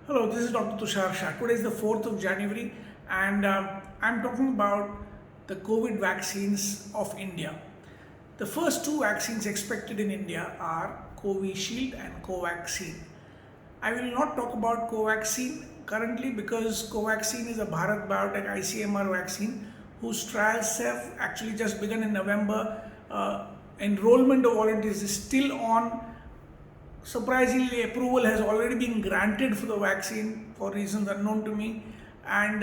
Hello, this is Dr. Tushar Shah. Today is the 4th of January, and I'm talking about the COVID vaccines of India. The first two vaccines expected in India are Covishield and Covaxin. I will not talk about Covaxin currently because Covaxin is a Bharat Biotech ICMR vaccine whose trials have actually just begun in November. Enrollment of volunteers is still on. Surprisingly, approval has already been granted for the vaccine for reasons unknown to me, and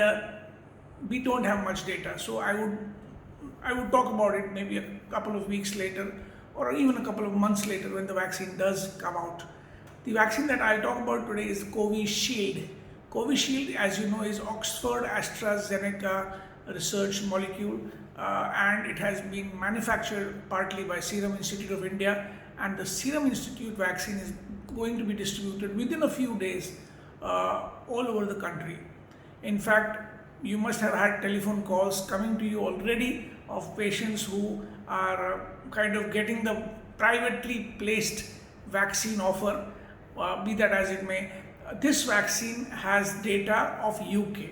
we don't have much data. So I would talk about it maybe a couple of weeks later, or even a couple of months later when the vaccine does come out. The vaccine that I'll talk about today is Covishield. Covishield, as you know, is Oxford AstraZeneca research molecule, and it has been manufactured partly by Serum Institute of India, and the Serum Institute vaccine is going to be distributed within a few days all over the country. In fact, you must have had telephone calls coming to you already of patients who are kind of getting the privately placed vaccine offer, be that as it may. This vaccine has data of UK.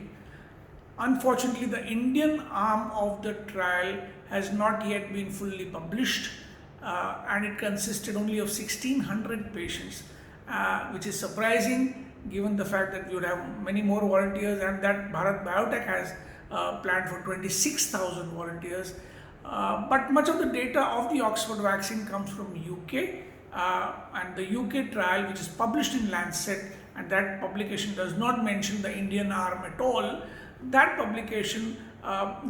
Unfortunately, the Indian arm of the trial has not yet been fully published, and it consisted only of 1600 patients, which is surprising given the fact that we would have many more volunteers and that Bharat Biotech has planned for 26,000 volunteers. But much of the data of the Oxford vaccine comes from UK, and the UK trial, which is published in Lancet, and that publication does not mention the Indian arm at all. That publication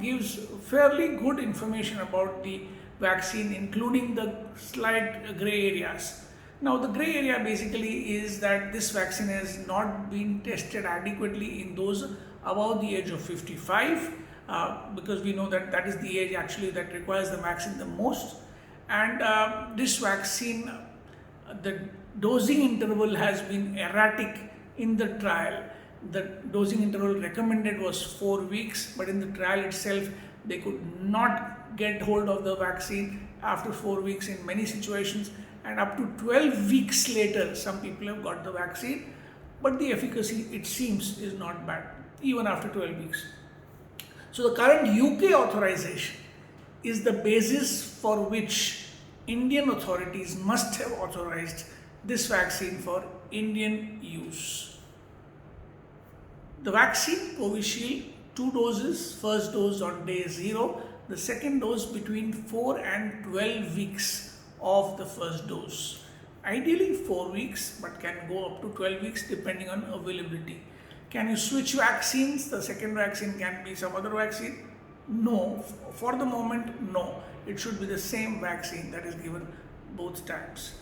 gives fairly good information about the vaccine, including the slight gray areas. Now, the gray area basically is that this vaccine has not been tested adequately in those above the age of 55, because we know that that is the age actually that requires the vaccine the most. And this vaccine, the dosing interval has been erratic in the trial. The dosing interval recommended was 4 weeks, but in the trial itself, they could not get hold of the vaccine after 4 weeks in many situations, and up to 12 weeks later, some people have got the vaccine, but the efficacy, it seems, is not bad, even after 12 weeks. So the current UK authorization is the basis for which Indian authorities must have authorized this vaccine for Indian use. The vaccine, Covishield, 2 doses, first dose on day 0, the second dose between 4 and 12 weeks of the first dose. Ideally 4 weeks, but can go up to 12 weeks depending on availability. Can you switch vaccines? The second vaccine can be some other vaccine? No, for the moment, no. It should be the same vaccine that is given both times.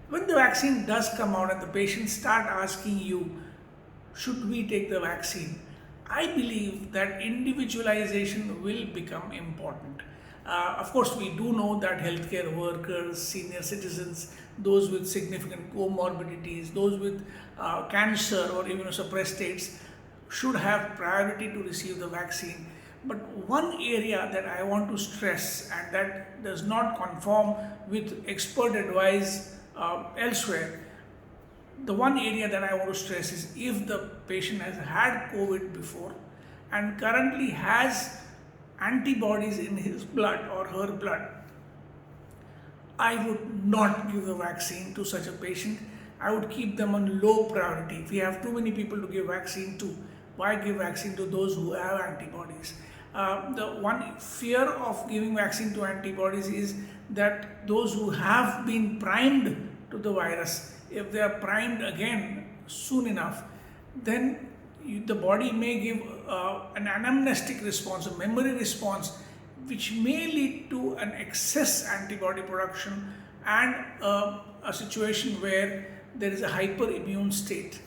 When the vaccine does come out and the patients start asking you, should we take the vaccine? I believe that individualization will become important. Of course, we do know that healthcare workers, senior citizens, those with significant comorbidities, those with cancer or immunosuppressed states should have priority to receive the vaccine. But one area that I want to stress, and that does not conform with expert advice elsewhere, the one area that I want to stress is if the patient has had COVID before and currently has antibodies in his blood or her blood, I would not give the vaccine to such a patient. I would keep them on low priority. If we have too many people to give vaccine to, why give vaccine to those who have antibodies? The one fear of giving vaccine to antibodies is that those who have been primed to the virus, if they are primed again soon enough, then the body may give an anamnestic response, a memory response, which may lead to an excess antibody production and a situation where there is a hyperimmune state.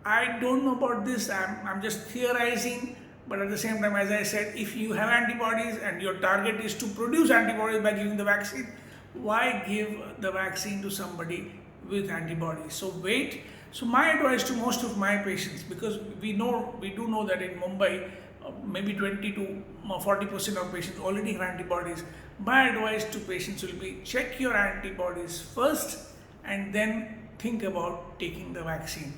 I don't know about this, I'm just theorizing, but at the same time, as I said, if you have antibodies and your target is to produce antibodies by giving the vaccine, why give the vaccine to somebody with antibodies? So wait. So my advice to most of my patients, because we do know that in Mumbai, maybe 20 to 40% of patients already have antibodies. My advice to patients will be check your antibodies first and then think about taking the vaccine.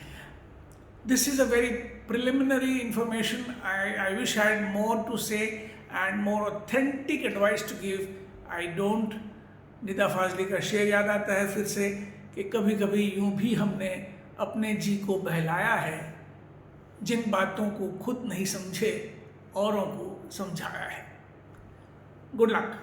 This is a very preliminary information. I wish I had more to say and more authentic advice to give. I don't. Nida Fazli का शेर याद आता है फिर से कि कभी कभी यूं भी हमने अपने जी को बहलाया है, जिन बातों को खुद नहीं समझे औरों को समझाया है. Good luck.